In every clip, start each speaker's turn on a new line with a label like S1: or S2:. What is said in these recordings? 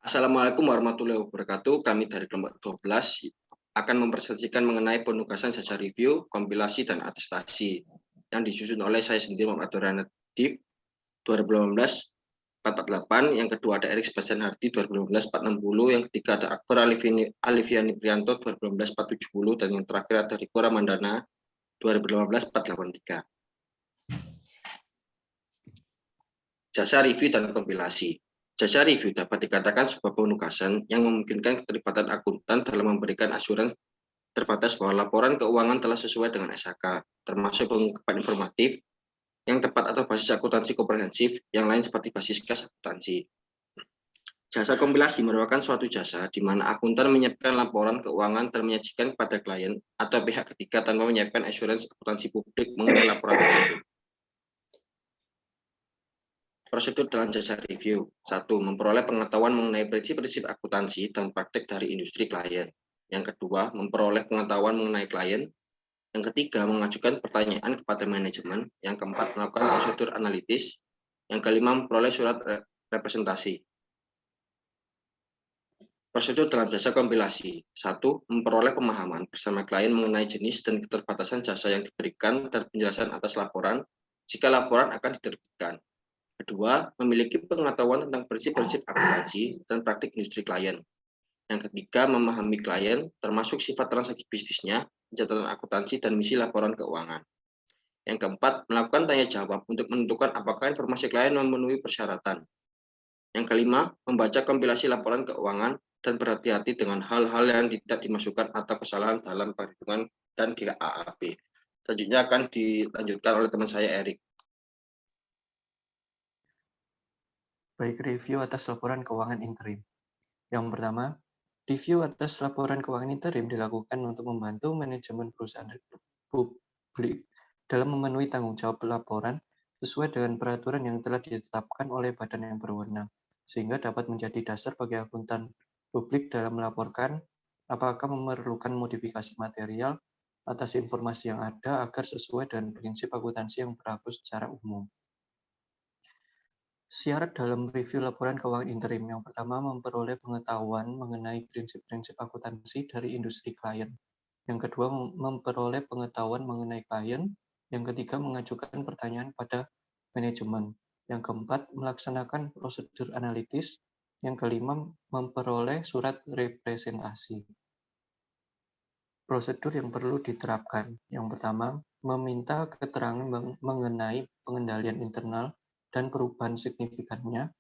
S1: Assalamualaikum warahmatullahi wabarakatuh. Kami dari kelompok 12 akan mempresentasikan mengenai penugasan jasa review, kompilasi, dan atestasi yang disusun oleh saya sendiri, Muhammad Abdurrahman Nadif, 2018-448, yang kedua ada Erik Sebastian Hardi, 2018-460, yang ketiga ada Akbar Alifiani Prianto, 2018-470, dan yang terakhir ada Riko Ramandana, 2018-483. Jasa review dan kompilasi. Jasa review dapat dikatakan sebuah penugasan yang memungkinkan keterlibatan akuntan dalam memberikan asuransi terbatas bahwa laporan keuangan telah sesuai dengan SHK, termasuk pengungkapan informatif yang tepat atau basis akuntansi komprehensif, yang lain seperti basis kas akuntansi. Jasa kompilasi merupakan suatu jasa di mana akuntan menyiapkan laporan keuangan dan menyajikan kepada klien atau pihak ketiga tanpa menyiapkan asuransi akuntansi publik mengenai laporan tersebut. Prosedur dalam jasa review. 1. Memperoleh pengetahuan mengenai prinsip-prinsip akuntansi dan praktik dari industri klien. Yang kedua, memperoleh pengetahuan mengenai klien. Yang ketiga, mengajukan pertanyaan kepada manajemen. Yang keempat, melakukan prosedur analitis. Yang kelima, memperoleh surat representasi. Prosedur dalam jasa kompilasi. 1. Memperoleh pemahaman bersama klien mengenai jenis dan keterbatasan jasa yang diberikan dan penjelasan atas laporan jika laporan akan diterbitkan. Kedua, memiliki pengetahuan tentang prinsip-prinsip akuntansi dan praktik industri klien. Yang ketiga, memahami klien, termasuk sifat transaksi bisnisnya, pencatatan akuntansi, dan misi laporan keuangan. Yang keempat, melakukan tanya jawab untuk menentukan apakah informasi klien memenuhi persyaratan. Yang kelima, membaca kompilasi laporan keuangan dan berhati-hati dengan hal-hal yang tidak dimasukkan atau kesalahan dalam perhitungan dan GAAP. Selanjutnya akan dilanjutkan oleh teman saya, Erik.
S2: Baik, review atas laporan keuangan interim. Yang pertama, review atas laporan keuangan interim dilakukan untuk membantu manajemen perusahaan publik dalam memenuhi tanggung jawab laporan sesuai dengan peraturan yang telah ditetapkan oleh badan yang berwenang, sehingga dapat menjadi dasar bagi akuntan publik dalam melaporkan apakah memerlukan modifikasi material atas informasi yang ada agar sesuai dengan prinsip akuntansi yang berlaku secara umum. Syarat dalam review laporan keuangan interim. Yang pertama, memperoleh pengetahuan mengenai prinsip-prinsip akuntansi dari industri klien. Yang kedua, memperoleh pengetahuan mengenai klien. Yang ketiga, mengajukan pertanyaan pada manajemen. Yang keempat, melaksanakan prosedur analitis. Yang kelima, memperoleh surat representasi. Prosedur yang perlu diterapkan. Yang pertama, meminta keterangan mengenai pengendalian internal dan perubahan signifikannya.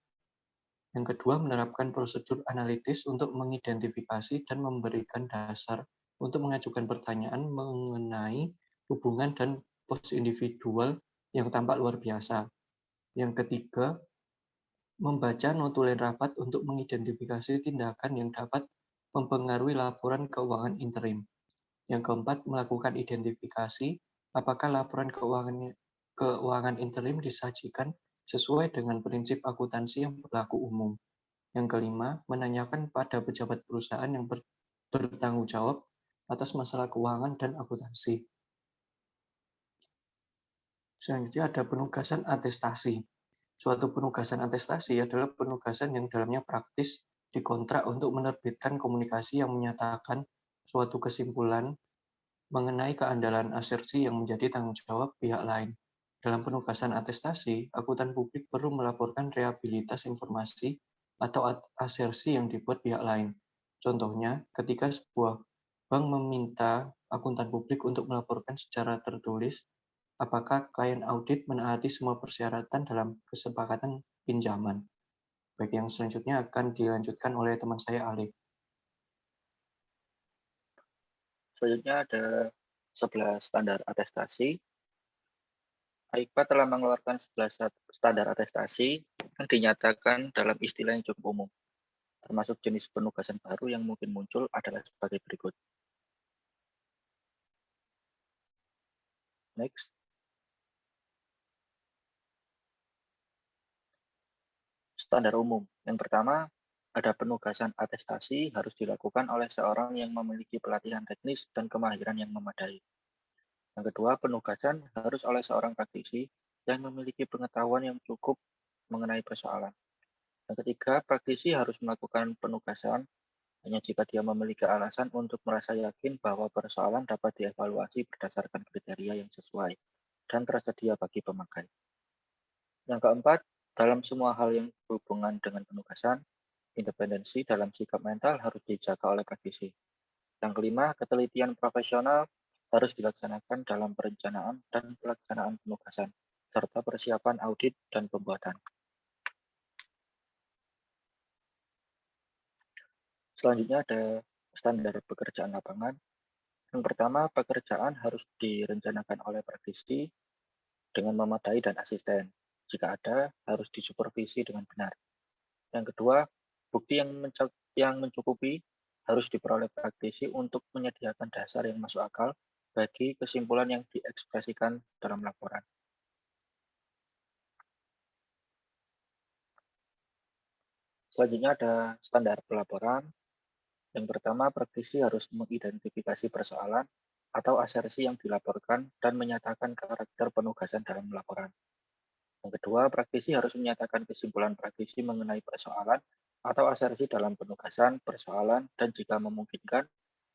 S2: Yang kedua, menerapkan prosedur analitis untuk mengidentifikasi dan memberikan dasar untuk mengajukan pertanyaan mengenai hubungan dan pos individual yang tampak luar biasa. Yang ketiga, membaca notulen rapat untuk mengidentifikasi tindakan yang dapat mempengaruhi laporan keuangan interim. Yang keempat, melakukan identifikasi apakah laporan keuangan interim disajikan sesuai dengan prinsip akuntansi yang berlaku umum. Yang kelima, menanyakan pada pejabat perusahaan yang bertanggung jawab atas masalah keuangan dan akuntansi. Selanjutnya ada penugasan atestasi. Suatu penugasan atestasi adalah penugasan yang dalamnya praktis dikontrak untuk menerbitkan komunikasi yang menyatakan suatu kesimpulan mengenai keandalan asersi yang menjadi tanggung jawab pihak lain. Dalam penugasan atestasi, akuntan publik perlu melaporkan reliabilitas informasi atau asersi yang dibuat pihak lain. Contohnya, ketika sebuah bank meminta akuntan publik untuk melaporkan secara tertulis apakah klien audit menaati semua persyaratan dalam kesepakatan pinjaman. Baik, yang selanjutnya akan dilanjutkan oleh teman saya, Alif.
S3: Selanjutnya ada 11 standar atestasi. AIPA telah mengeluarkan 11 standar atestasi yang dinyatakan dalam istilah yang cukup umum. Termasuk jenis penugasan baru yang mungkin muncul adalah sebagai berikut. Next. Standar umum. Yang pertama, ada penugasan atestasi harus dilakukan oleh seorang yang memiliki pelatihan teknis dan kemahiran yang memadai. Yang kedua, penugasan harus oleh seorang praktisi yang memiliki pengetahuan yang cukup mengenai persoalan. Yang ketiga, praktisi harus melakukan penugasan hanya jika dia memiliki alasan untuk merasa yakin bahwa persoalan dapat dievaluasi berdasarkan kriteria yang sesuai dan tersedia bagi pemakai. Yang keempat, dalam semua hal yang berhubungan dengan penugasan, independensi dalam sikap mental harus dijaga oleh praktisi. Yang kelima, ketelitian profesional harus dilaksanakan dalam perencanaan dan pelaksanaan penugasan, serta persiapan audit dan pembuatan. Selanjutnya ada standar pekerjaan lapangan. Yang pertama, pekerjaan harus direncanakan oleh praktisi dengan memadai dan asisten. Jika ada, harus disupervisi dengan benar. Yang kedua, bukti yang mencukupi harus diperoleh praktisi untuk menyediakan dasar yang masuk akal bagi kesimpulan yang diekspresikan dalam laporan. Selanjutnya ada standar pelaporan. Yang pertama, praktisi harus mengidentifikasi persoalan atau asersi yang dilaporkan dan menyatakan karakter penugasan dalam laporan. Yang kedua, praktisi harus menyatakan kesimpulan praktisi mengenai persoalan atau asersi dalam penugasan, persoalan, dan jika memungkinkan,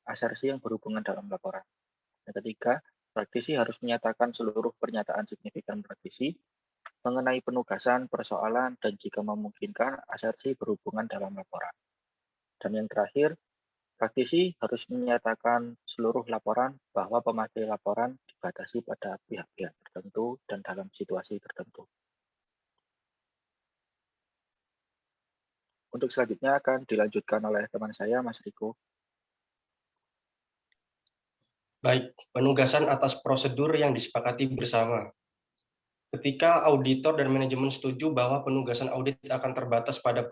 S3: asersi yang berhubungan dalam laporan. Yang ketiga, praktisi harus menyatakan seluruh pernyataan signifikan praktisi mengenai penugasan, persoalan, dan jika memungkinkan, asersi berhubungan dalam laporan. Dan yang terakhir, praktisi harus menyatakan seluruh laporan bahwa pemakai laporan dibatasi pada pihak-pihak tertentu dan dalam situasi tertentu. Untuk selanjutnya akan dilanjutkan oleh teman saya, Mas Riko.
S4: Baik, penugasan atas prosedur yang disepakati bersama. Ketika auditor dan manajemen setuju bahwa penugasan audit akan terbatas pada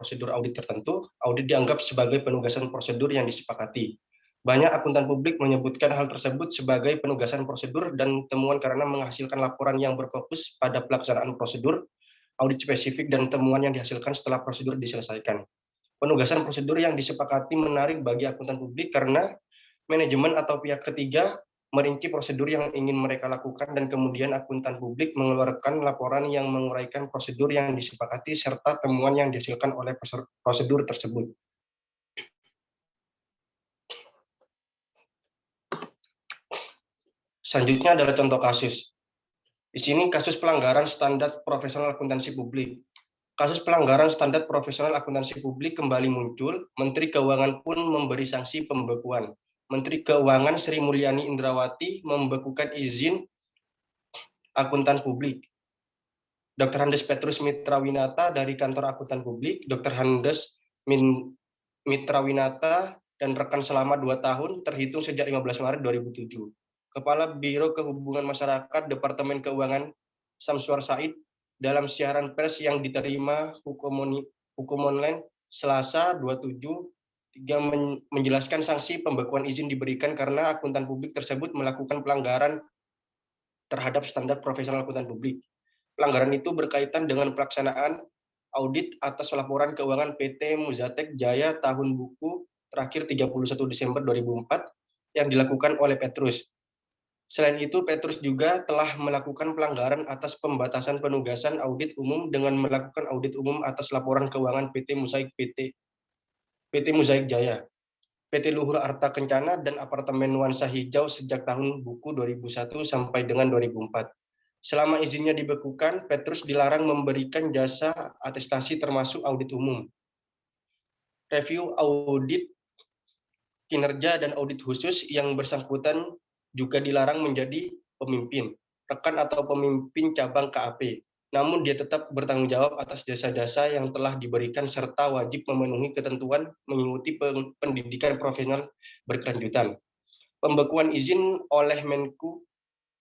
S4: prosedur audit tertentu, audit dianggap sebagai penugasan prosedur yang disepakati. Banyak akuntan publik menyebutkan hal tersebut sebagai penugasan prosedur dan temuan karena menghasilkan laporan yang berfokus pada pelaksanaan prosedur, audit spesifik, dan temuan yang dihasilkan setelah prosedur diselesaikan. Penugasan prosedur yang disepakati menarik bagi akuntan publik karena manajemen atau pihak ketiga merinci prosedur yang ingin mereka lakukan dan kemudian akuntan publik mengeluarkan laporan yang menguraikan prosedur yang disepakati serta temuan yang dihasilkan oleh prosedur tersebut. Selanjutnya adalah contoh kasus. Di sini kasus pelanggaran standar profesional akuntansi publik. Kasus pelanggaran standar profesional akuntansi publik kembali muncul, Menteri Keuangan pun memberi sanksi pembekuan. Menteri Keuangan Sri Mulyani Indrawati membekukan izin akuntan publik. Dr. Handes Petrus Mitrawinata dari kantor akuntan publik, Dr. Handes Mitrawinata dan rekan selama 2 tahun terhitung sejak 15 Maret 2007. Kepala Biro Kehubungan Masyarakat Departemen Keuangan Samsuar Said dalam siaran pers yang diterima Hukum Online Selasa 27 menjelaskan sanksi pembekuan izin diberikan karena akuntan publik tersebut melakukan pelanggaran terhadap standar profesional akuntan publik. Pelanggaran itu berkaitan dengan pelaksanaan audit atas laporan keuangan PT Muzatek Jaya tahun buku terakhir 31 Desember 2004 yang dilakukan oleh Petrus. Selain itu, Petrus juga telah melakukan pelanggaran atas pembatasan penugasan audit umum dengan melakukan audit umum atas laporan keuangan PT Muzaik Jaya, PT Luhur Arta Kencana, dan Apartemen Nuansa Hijau sejak tahun buku 2001 sampai dengan 2004. Selama izinnya dibekukan, Petrus dilarang memberikan jasa atestasi termasuk audit umum, review audit kinerja, dan audit khusus. Yang bersangkutan juga dilarang menjadi pemimpin, rekan atau pemimpin cabang KAP. Namun dia tetap bertanggung jawab atas jasa-jasa yang telah diberikan serta wajib memenuhi ketentuan mengikuti pendidikan profesional berkelanjutan. Pembekuan izin oleh Menku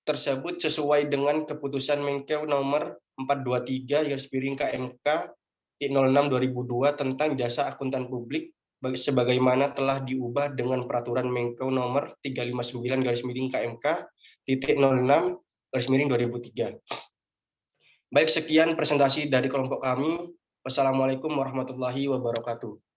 S4: tersebut sesuai dengan keputusan Menkeu nomor 423/KMK 06/2002 tentang jasa akuntan publik sebagaimana telah diubah dengan peraturan Menkeu nomor 359/KMK 06/2003. Baik, sekian presentasi dari kelompok kami. Wassalamualaikum warahmatullahi wabarakatuh.